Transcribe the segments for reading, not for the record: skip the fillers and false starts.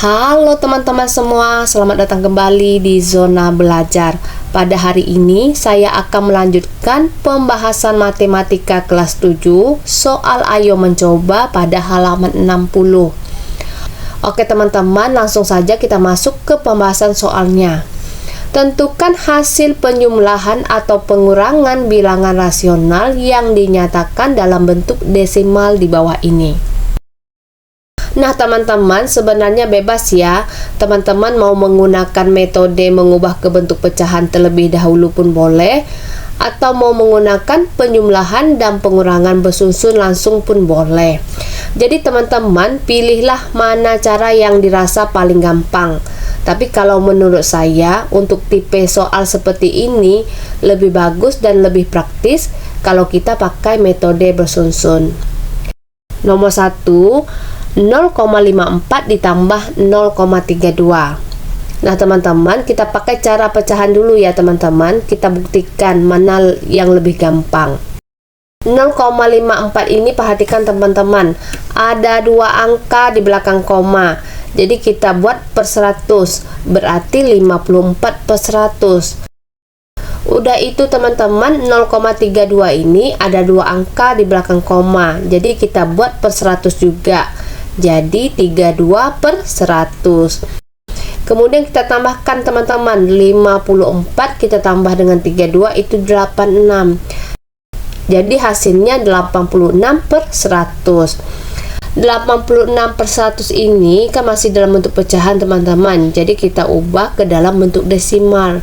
Halo teman-teman semua, selamat datang kembali di Zona Belajar. Pada hari ini saya akan melanjutkan pembahasan matematika kelas 7 soal ayo mencoba pada halaman 60. Oke teman-teman, langsung saja kita masuk ke pembahasan soalnya. Tentukan hasil penjumlahan atau pengurangan bilangan rasional yang dinyatakan dalam bentuk desimal di bawah ini. Nah teman-teman, sebenarnya bebas ya. Teman-teman mau menggunakan metode mengubah ke bentuk pecahan terlebih dahulu pun boleh, atau mau menggunakan penjumlahan dan pengurangan bersusun langsung pun boleh. Jadi teman-teman pilihlah mana cara yang dirasa paling gampang. Tapi kalau menurut saya untuk tipe soal seperti ini lebih bagus dan lebih praktis kalau kita pakai metode bersusun. Nomor 1, 0,54 ditambah 0,32. Nah teman-teman, kita pakai cara pecahan dulu ya teman-teman. Kita buktikan mana yang lebih gampang. 0,54 ini perhatikan teman-teman, ada dua angka di belakang koma. Jadi kita buat per 100, berarti 54 per 100. Udah itu teman-teman, 0,32 ini ada dua angka di belakang koma. Jadi kita buat per 100 juga. Jadi 32 per 100. Kemudian kita tambahkan teman-teman, 54 kita tambah dengan 32 itu 86. Jadi hasilnya 86 per 100. 86 per 100 ini kan masih dalam bentuk pecahan teman-teman. Jadi kita ubah ke dalam bentuk desimal.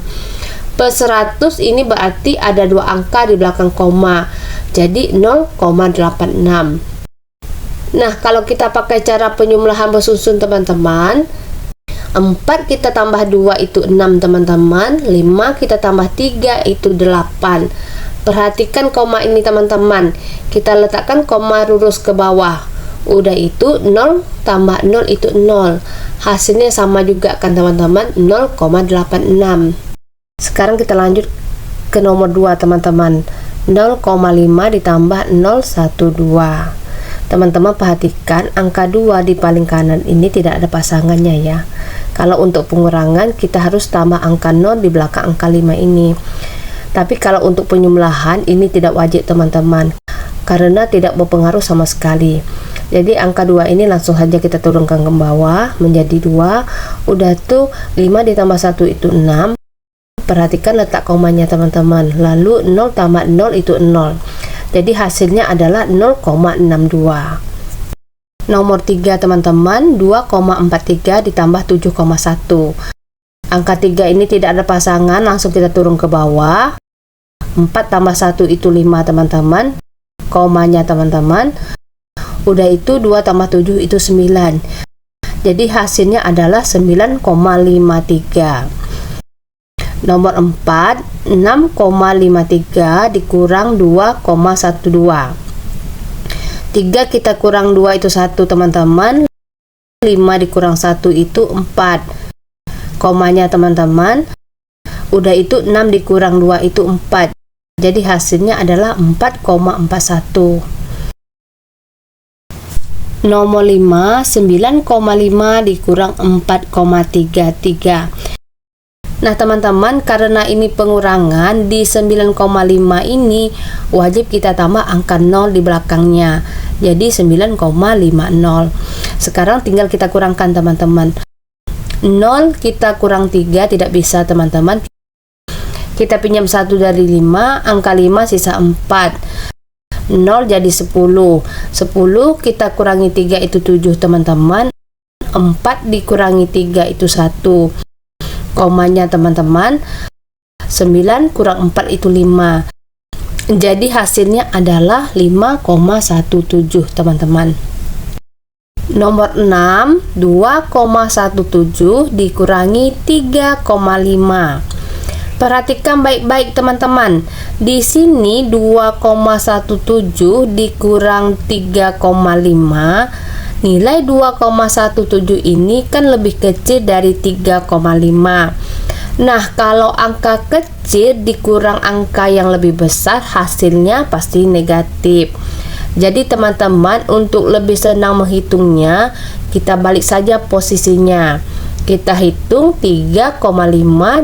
Per 100 ini berarti ada dua angka di belakang koma. Jadi 0,86. Nah, kalau kita pakai cara penjumlahan bersusun teman-teman, 4 kita tambah 2 itu 6 teman-teman, 5 kita tambah 3 itu 8. Perhatikan koma ini teman-teman, kita letakkan koma lurus ke bawah. Udah itu 0 tambah 0 itu 0. Hasilnya sama juga kan teman-teman, 0,86. Sekarang kita lanjut ke nomor 2 teman-teman, 0,5 ditambah 0,12. Teman-teman perhatikan angka 2 di paling kanan ini tidak ada pasangannya ya. Kalau untuk pengurangan kita harus tambah angka 0 di belakang angka 5 ini. Tapi kalau untuk penjumlahan ini tidak wajib teman-teman, karena tidak berpengaruh sama sekali. Jadi angka 2 ini langsung saja kita turunkan ke bawah menjadi 2. Udah tuh 5 ditambah 1 itu 6. Perhatikan letak komanya teman-teman. Lalu 0 tambah 0 itu 0. Jadi hasilnya adalah 0,62. Nomor 3 teman-teman, 2,43 ditambah 7,1. Angka 3 ini tidak ada pasangan, langsung kita turun ke bawah. 4 tambah 1 itu 5 teman-teman. Komanya teman-teman. Udah itu 2 tambah 7 itu 9. Jadi hasilnya adalah 9,53. Nomor 4, 6,53 dikurang 2,12. 3 kita kurang 2 itu 1 teman-teman. 5 dikurang 1 itu 4. Komanya teman-teman. Udah itu 6 dikurang 2 itu 4. Jadi hasilnya adalah 4,41. Nomor 5, 9,5 dikurang 4,33. Nah teman-teman, karena ini pengurangan di 9,5 ini wajib kita tambah angka 0 di belakangnya. Jadi 9,50. Sekarang tinggal kita kurangkan teman-teman. 0 kita kurang 3 tidak bisa teman-teman. Kita pinjam 1 dari 5, angka 5 sisa 4. 0 jadi 10. 10 kita kurangi 3 itu 7 teman-teman. 4 dikurangi 3 itu 1. Komanya teman-teman, 9 kurang 4 itu 5. Jadi hasilnya adalah 5,17 teman-teman. Nomor 6, 2,17 dikurangi 3,5. Perhatikan baik-baik teman-teman. Di sini 2,17 dikurang 3,5. Nilai 2,17 ini kan lebih kecil dari 3,5. Nah, kalau angka kecil dikurang angka yang lebih besar, hasilnya pasti negatif. Jadi teman-teman, untuk lebih senang menghitungnya, kita balik saja posisinya. Kita hitung 3,5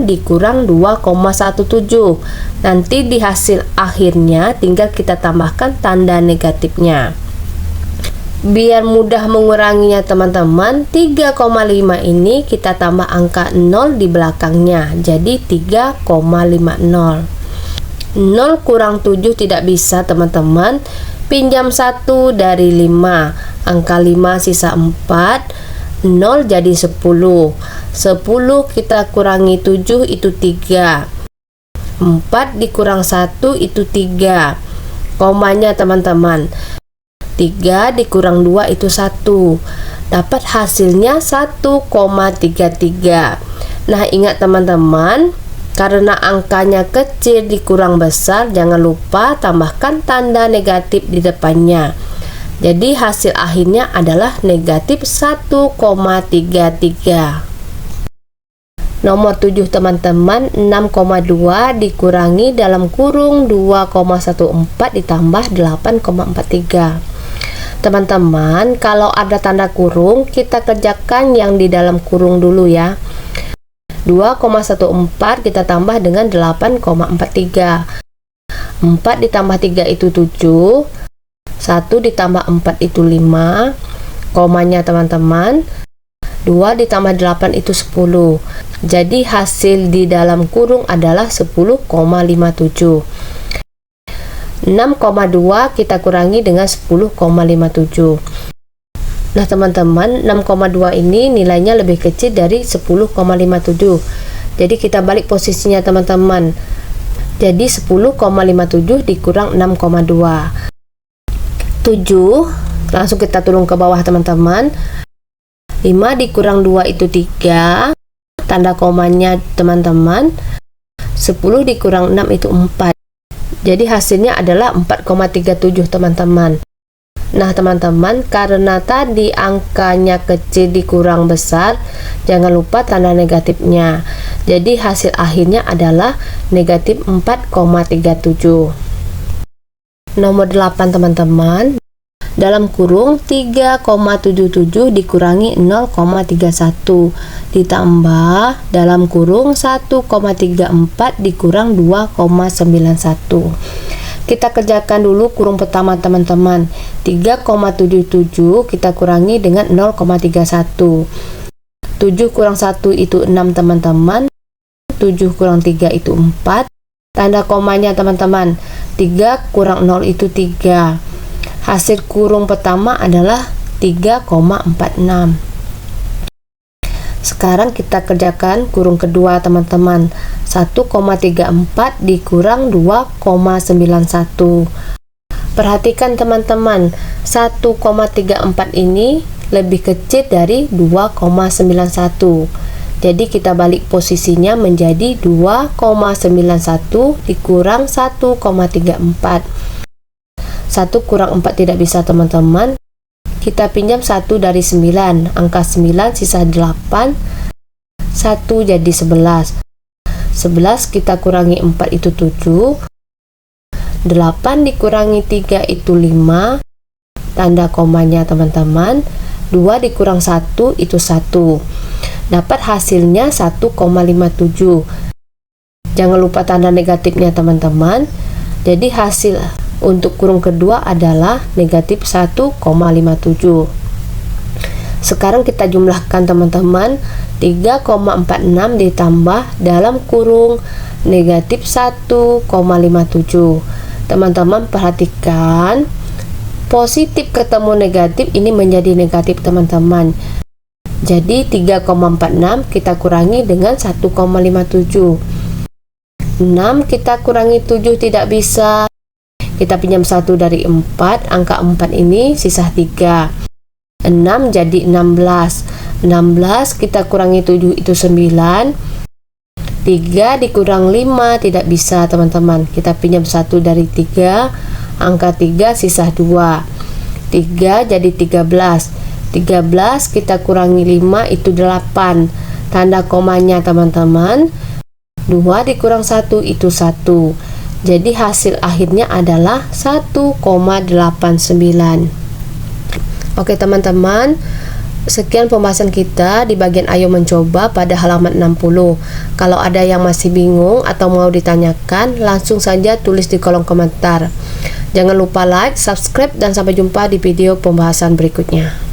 dikurang 2,17. Nanti di hasil akhirnya tinggal kita tambahkan tanda negatifnya. Biar mudah menguranginya teman-teman, 3,5 ini kita tambah angka 0 di belakangnya. Jadi 3,50. 0 kurang 7 tidak bisa teman-teman. Pinjam 1 dari 5. Angka 5 sisa 4. 0 jadi 10. 10 kita kurangi 7 itu 3. 4 dikurang 1 itu 3. Komanya teman-teman. 3 dikurang 2 itu 1. Dapat hasilnya 1,33. Nah, ingat teman-teman, karena angkanya kecil dikurang besar, jangan lupa tambahkan tanda negatif di depannya. Jadi hasil akhirnya adalah negatif 1,33. Nomor 7 teman-teman, 6,2 dikurangi dalam kurung 2,14 ditambah 8,43. Teman-teman, kalau ada tanda kurung, kita kerjakan yang di dalam kurung dulu ya. 2,14 kita tambah dengan 8,43. 4 ditambah 3 itu 7. 1 ditambah 4 itu 5. Komanya teman-teman. 2 ditambah 8 itu 10. Jadi hasil di dalam kurung adalah 10,57. 6,2 kita kurangi dengan 10,57. Nah teman-teman, 6,2 ini nilainya lebih kecil dari 10,57. Jadi kita balik posisinya teman-teman. Jadi 10,57 dikurang 6,2. 7, langsung kita turun ke bawah teman-teman. 5 dikurang 2 itu 3. Tanda komanya teman-teman. 10 dikurang 6 itu 4. Jadi hasilnya adalah 4,37 teman-teman. Nah teman-teman, karena tadi angkanya kecil dikurang besar, jangan lupa tanda negatifnya. Jadi hasil akhirnya adalah negatif 4,37. Nomor 8 teman-teman, dalam kurung 3,77 dikurangi 0,31 ditambah dalam kurung 1,34 dikurang 2,91. Kita kerjakan dulu kurung pertama teman-teman. 3,77 kita kurangi dengan 0,31. 7 kurang 1 itu 6 teman-teman. 7 kurang 3 itu 4. Tanda komanya teman-teman. 3 kurang 0 itu 3. Hasil kurung pertama adalah 3,46. Sekarang kita kerjakan kurung kedua teman-teman. 1,34 dikurang 2,91. Perhatikan teman-teman, 1,34 ini lebih kecil dari 2,91. Jadi kita balik posisinya menjadi 2,91 dikurang 1,34. 1 kurang 4 tidak bisa teman-teman. Kita pinjam 1 dari 9. Angka 9 sisa 8. 1 jadi 11. 11 kita kurangi 4 itu 7. 8 dikurangi 3 itu 5. Tanda komanya teman-teman. 2 dikurang 1 itu 1. Dapat hasilnya 1,57. Jangan lupa tanda negatifnya teman-teman. Jadi hasil untuk kurung kedua adalah negatif 1,57. Sekarang kita jumlahkan teman-teman. 3,46 ditambah dalam kurung negatif 1,57. Teman-teman perhatikan, positif ketemu negatif ini menjadi negatif teman-teman. Jadi 3,46 kita kurangi dengan 1,57. 6 kita kurangi 7 tidak bisa. Kita pinjam 1 dari 4. Angka 4 ini sisa 3. 6 jadi 16. 16 kita kurangi 7 itu 9. 3 dikurang 5 tidak bisa teman-teman. Kita pinjam 1 dari 3. Angka 3 sisa 2. 3 jadi 13. 13 kita kurangi 5 itu 8. Tanda komanya teman-teman. 2 dikurang 1 itu 1. Jadi hasil akhirnya adalah 1,89. Oke teman-teman, sekian pembahasan kita di bagian ayo mencoba pada halaman 60. Kalau ada yang masih bingung atau mau ditanyakan, langsung saja tulis di kolom komentar. Jangan lupa like, subscribe, dan sampai jumpa di video pembahasan berikutnya.